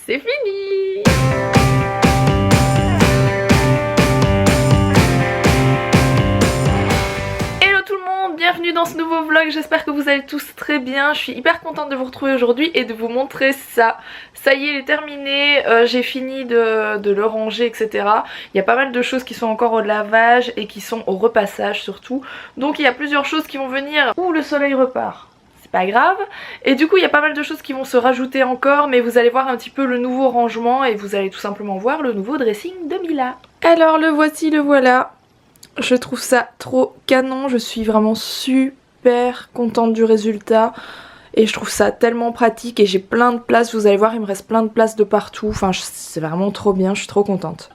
c'est fini. Bienvenue dans ce nouveau vlog, j'espère que vous allez tous très bien. Je suis hyper contente de vous retrouver aujourd'hui et de vous montrer ça. Ça y est, il est terminé, j'ai fini de le ranger, etc. Il y a pas mal de choses qui sont encore au lavage et qui sont au repassage surtout. Donc il y a plusieurs choses qui vont venir où le soleil repart. C'est pas grave. Et du coup il y a pas mal de choses qui vont se rajouter encore, mais vous allez voir un petit peu le nouveau rangement et vous allez tout simplement voir le nouveau dressing de Mila. Alors le voici, le voilà. Je trouve ça trop canon, je suis vraiment super contente du résultat et je trouve ça tellement pratique et j'ai plein de place, vous allez voir il me reste plein de place de partout, enfin c'est vraiment trop bien, je suis trop contente.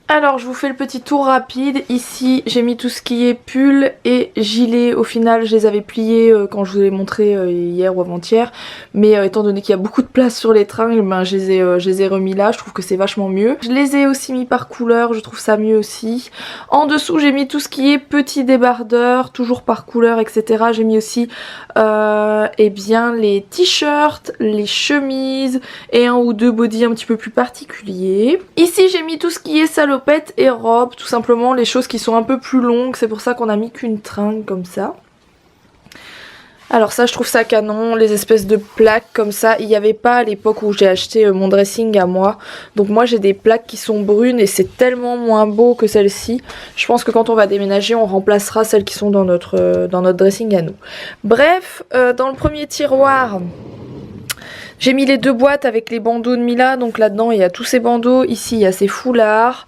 Alors je vous fais le petit tour rapide. Ici j'ai mis tout ce qui est pull et gilet. Au final je les avais pliés quand je vous ai montré hier ou avant-hier. Mais étant donné qu'il y a beaucoup de place sur les tringles, ben, je les ai remis là. Je trouve que c'est vachement mieux. Je les ai aussi mis par couleur, je trouve ça mieux aussi. En dessous j'ai mis tout ce qui est petit débardeur, toujours par couleur, etc. J'ai mis aussi eh bien, les t-shirts, les chemises et un ou deux bodys un petit peu plus particuliers. Ici j'ai mis tout ce qui est salopette et robe, tout simplement les choses qui sont un peu plus longues, c'est pour ça qu'on a mis qu'une tringle comme ça. Alors ça je trouve ça canon, les espèces de plaques comme ça, il n'y avait pas à l'époque où j'ai acheté mon dressing à moi. Donc moi j'ai des plaques qui sont brunes et c'est tellement moins beau que celle-ci. Je pense que quand on va déménager on remplacera celles qui sont dans notre dressing à nous. Bref, dans le premier tiroir... j'ai mis les deux boîtes avec les bandeaux de Mila, donc là-dedans il y a tous ces bandeaux, ici il y a ces foulards,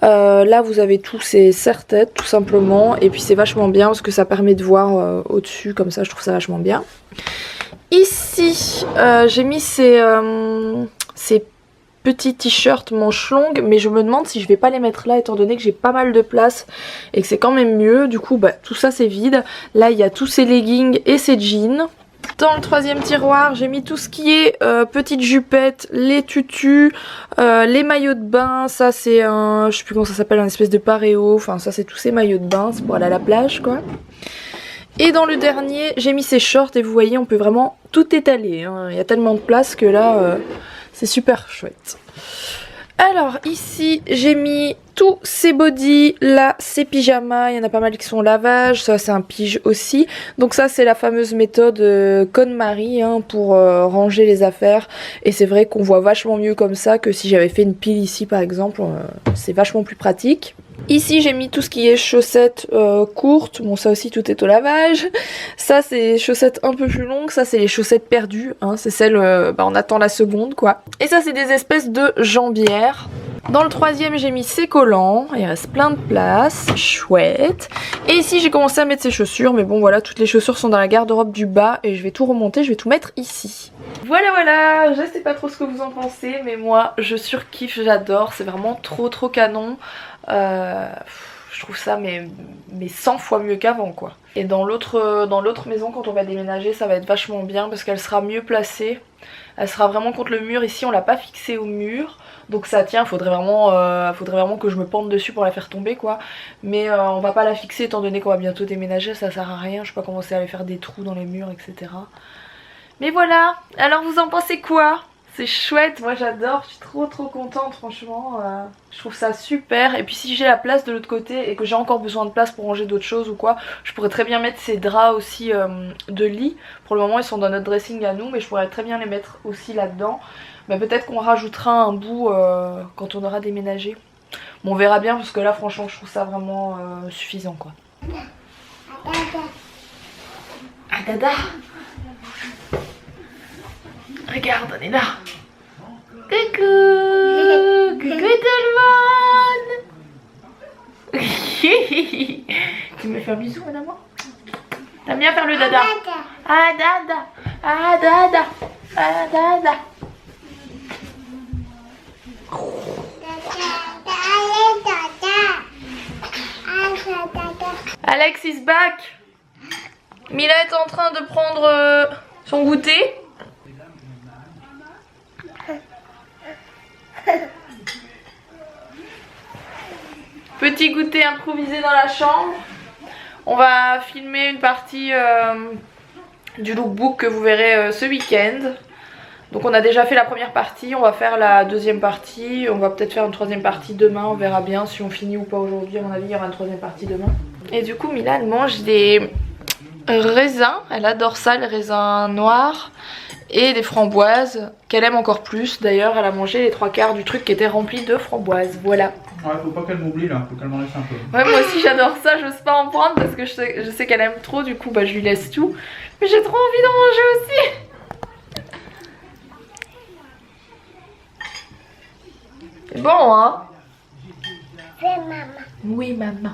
là vous avez tous ces serre-têtes tout simplement, et puis c'est vachement bien parce que ça permet de voir au-dessus comme ça, je trouve ça vachement bien. Ici j'ai mis ces petits t-shirts manches longues, mais je me demande si je vais pas les mettre là étant donné que j'ai pas mal de place et que c'est quand même mieux, du coup bah, tout ça c'est vide. Là il y a tous ces leggings et ces jeans. Dans le troisième tiroir, j'ai mis tout ce qui est petites jupettes, les tutus, les maillots de bain. Ça c'est un, je sais plus comment ça s'appelle, un espèce de paréo. Enfin ça c'est tous ces maillots de bain, c'est pour aller à la plage quoi. Et dans le dernier, j'ai mis ces shorts et vous voyez on peut vraiment tout étaler, hein. Il y a tellement de place que là c'est super chouette. Alors ici j'ai mis tous ces bodys, là ces pyjamas, il y en a pas mal qui sont lavage, ça c'est un pige aussi. Donc ça c'est la fameuse méthode KonMari hein, pour ranger les affaires. Et c'est vrai qu'on voit vachement mieux comme ça que si j'avais fait une pile ici par exemple, c'est vachement plus pratique. Ici j'ai mis tout ce qui est chaussettes courtes, bon ça aussi tout est au lavage. Ça c'est chaussettes un peu plus longues, ça c'est les chaussettes perdues, hein, c'est celles, on attend la seconde quoi. Et ça c'est des espèces de jambières. Dans le troisième j'ai mis ces collants, il reste plein de place, chouette. Et ici j'ai commencé à mettre ces chaussures, mais bon voilà, toutes les chaussures sont dans la garde-robe du bas et je vais tout remonter, je vais tout mettre ici. Voilà, je sais pas trop ce que vous en pensez, mais moi je surkiffe, j'adore, c'est vraiment trop canon. Je trouve ça mais 100 fois mieux qu'avant quoi. Et dans l'autre maison quand on va déménager ça va être vachement bien parce qu'elle sera mieux placée. Elle sera vraiment contre le mur, ici on l'a pas fixée au mur. Donc ça tient, faudrait vraiment que je me pende dessus pour la faire tomber quoi. Mais on va pas la fixer étant donné qu'on va bientôt déménager, ça sert à rien. Je vais pas commencer à aller faire des trous dans les murs etc. Mais voilà, alors vous en pensez quoi ? C'est chouette, moi j'adore, je suis trop contente franchement, je trouve ça super. Et puis si j'ai la place de l'autre côté et que j'ai encore besoin de place pour ranger d'autres choses ou quoi, je pourrais très bien mettre ces draps aussi de lit. Pour le moment ils sont dans notre dressing à nous, mais je pourrais très bien les mettre aussi là-dedans. Mais peut-être qu'on rajoutera un bout quand on aura déménagé. Bon on verra bien parce que là franchement je trouve ça vraiment suffisant quoi. Ah dada. Regarde, on est là. Coucou. Coucou tout le monde. Tu me fais un bisou, madame? T'aimes bien faire le dada? Ah dada. Ah dada. Ah dada. Alex is back. Mila est en train de prendre son goûter. Petit goûter improvisé dans la chambre. On va filmer une partie du lookbook que vous verrez ce week-end. Donc on a déjà fait la première partie, on va faire la deuxième partie, on va peut-être faire une troisième partie demain, on verra bien si on finit ou pas aujourd'hui. À mon avis il y aura une troisième partie demain. Et du coup Mila elle mange des raisins, elle adore ça, les raisins noirs et des framboises qu'elle aime encore plus. D'ailleurs elle a mangé les 3/4 du truc qui était rempli de framboises, voilà. Ouais, faut pas qu'elle m'oublie là, faut qu'elle m'en laisse un peu. Ouais, moi aussi j'adore ça, j'ose pas en prendre parce que je sais qu'elle aime trop, du coup bah je lui laisse tout. Mais j'ai trop envie d'en manger aussi. C'est bon hein? C'est maman. Oui maman.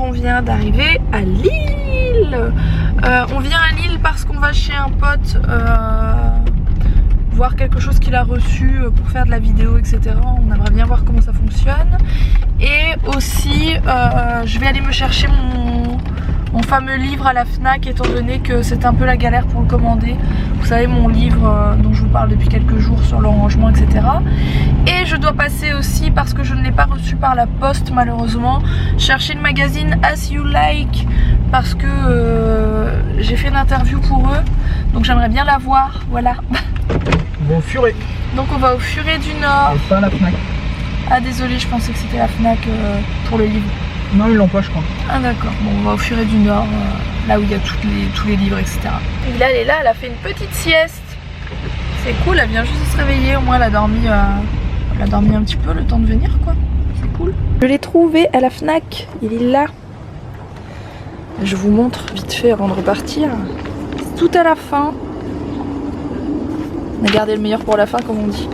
On vient d'arriver à Lille. On vient à Lille parce qu'on va chez un pote voir quelque chose qu'il a reçu pour faire de la vidéo, etc. On aimerait bien voir comment ça fonctionne. Et aussi je vais aller me chercher mon fameux livre à la Fnac, étant donné que c'est un peu la galère pour le commander. Vous savez, mon livre dont je vous parle depuis quelques jours sur le rangement, etc. Et je dois passer aussi, parce que je ne l'ai pas reçu par la poste malheureusement, chercher le magazine As You Like, parce que j'ai fait une interview pour eux, donc j'aimerais bien la voir, voilà. On va au Furet. Donc on va au Furet du Nord. Et pas à la Fnac. Ah désolé, je pensais que c'était la Fnac pour le livre. Non, ils l'ont pas, je crois. Ah d'accord, bon on va au Furet du Nord, là où il y a tous les livres, etc. Et là elle est là, elle a fait une petite sieste. C'est cool, elle vient juste de se réveiller, au moins elle a dormi un petit peu le temps de venir quoi. C'est cool. Je l'ai trouvé à la Fnac, il est là. Je vous montre vite fait avant de repartir. C'est tout à la fin. On a gardé le meilleur pour la fin comme on dit.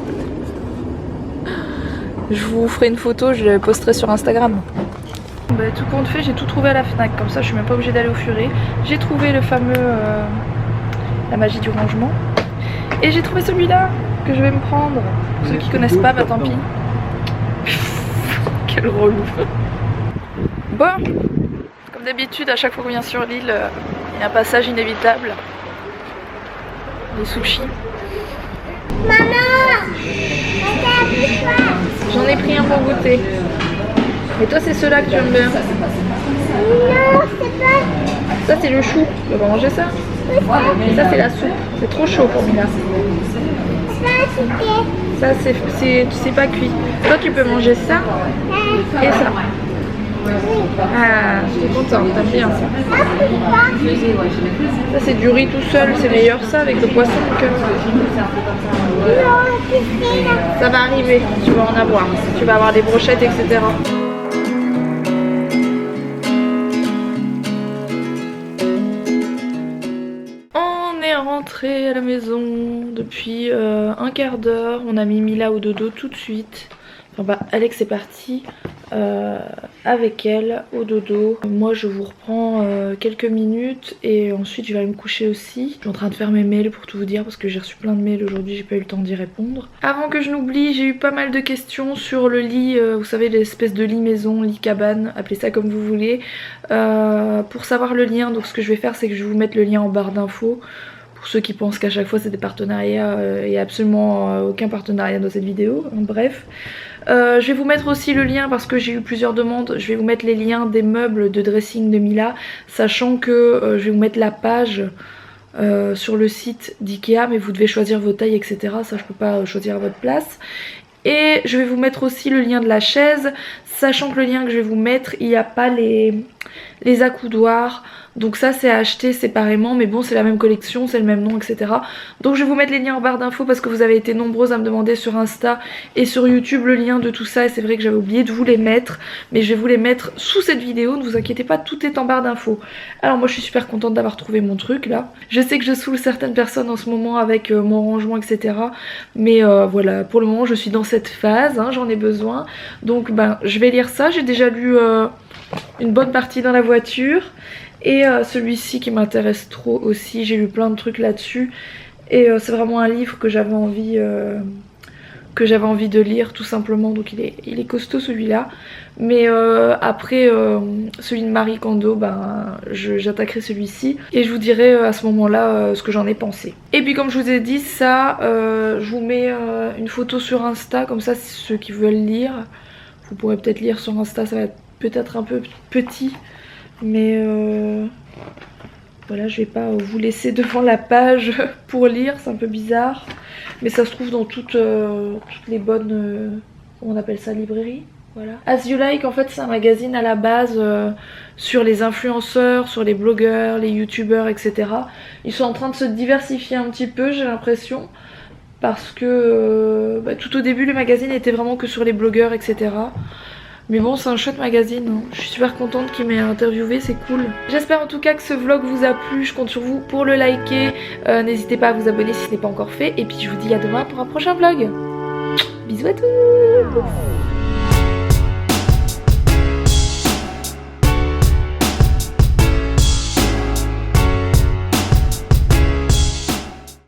Je vous ferai une photo, je la posterai sur Instagram. Bah, tout compte fait, j'ai tout trouvé à la Fnac, comme ça je suis même pas obligée d'aller au Furet. J'ai trouvé le fameux la magie du rangement. Et j'ai trouvé celui-là que je vais me prendre. Pour ceux qui connaissent pas, bah tant pis. Quel relou. Bon, comme d'habitude, à chaque fois qu'on vient sur l'île, il y a un passage inévitable. Les sushis. Maman! J'en ai pris un pour goûter. Et toi c'est ceux-là que tu aimes bien? Non, c'est pas Ça c'est le chou, tu vas manger ça? Et ça c'est la soupe, c'est trop chaud pour Mila. ça, Ça c'est pas cuit. Toi tu peux manger ça et ça. Ah, je suis contente, t'aimes bien ça. Ça c'est du riz tout seul, c'est meilleur ça avec le poisson que... Ça va arriver, tu vas en avoir. Tu vas avoir des brochettes, etc. On est rentré à la maison depuis un quart d'heure. On a mis Mila au dodo tout de suite. Enfin bah Alex est parti avec elle au dodo. Moi je vous reprends quelques minutes et ensuite je vais aller me coucher aussi. Je suis en train de faire mes mails pour tout vous dire parce que j'ai reçu plein de mails aujourd'hui, j'ai pas eu le temps d'y répondre. Avant que je n'oublie, j'ai eu pas mal de questions sur le lit, vous savez l'espèce de lit maison, lit cabane, appelez ça comme vous voulez. Pour savoir le lien, donc ce que je vais faire c'est que je vais vous mettre le lien en barre d'infos. Pour ceux qui pensent qu'à chaque fois c'est des partenariats, il n'y a absolument aucun partenariat dans cette vidéo, bref. Je vais vous mettre aussi le lien parce que j'ai eu plusieurs demandes, je vais vous mettre les liens des meubles de dressing de Mila, sachant que je vais vous mettre la page sur le site d'Ikea, mais vous devez choisir vos tailles, etc. Ça je peux pas choisir à votre place. Et je vais vous mettre aussi le lien de la chaise, sachant que le lien que je vais vous mettre, il n'y a pas les accoudoirs. Donc ça c'est à acheter séparément, mais bon c'est la même collection, c'est le même nom, etc. Donc je vais vous mettre les liens en barre d'infos parce que vous avez été nombreuses à me demander sur Insta et sur YouTube le lien de tout ça. Et c'est vrai que j'avais oublié de vous les mettre, mais je vais vous les mettre sous cette vidéo, ne vous inquiétez pas, tout est en barre d'infos. Alors moi je suis super contente d'avoir trouvé mon truc là. Je sais que je saoule certaines personnes en ce moment avec mon rangement, etc. Mais voilà, pour le moment je suis dans cette phase, hein, j'en ai besoin. Donc ben je vais lire ça, j'ai déjà lu une bonne partie dans la voiture. Et celui-ci qui m'intéresse trop aussi, j'ai lu plein de trucs là-dessus. Et c'est vraiment un livre que j'avais envie que j'avais envie de lire tout simplement, donc il est costaud celui-là. Mais après celui de Marie Kondo, ben, j'attaquerai celui-ci et je vous dirai à ce moment-là ce que j'en ai pensé. Et puis comme je vous ai dit ça, je vous mets une photo sur Insta, comme ça ceux qui veulent lire, vous pourrez peut-être lire sur Insta, ça va être peut-être un peu petit, mais voilà, je vais pas vous laisser devant la page pour lire, c'est un peu bizarre, mais ça se trouve dans toutes les bonnes, comment on appelle ça, librairies. Voilà. As You Like, en fait c'est un magazine à la base sur les influenceurs, sur les blogueurs, les youtubeurs, etc. Ils sont en train de se diversifier un petit peu, j'ai l'impression, parce que tout au début le magazine était vraiment que sur les blogueurs, etc. Mais bon, c'est un chouette magazine, hein. Je suis super contente qu'il m'ait interviewé, c'est cool. J'espère en tout cas que ce vlog vous a plu, je compte sur vous pour le liker. N'hésitez pas à vous abonner si ce n'est pas encore fait. Et puis je vous dis à demain pour un prochain vlog. Bisous à tous.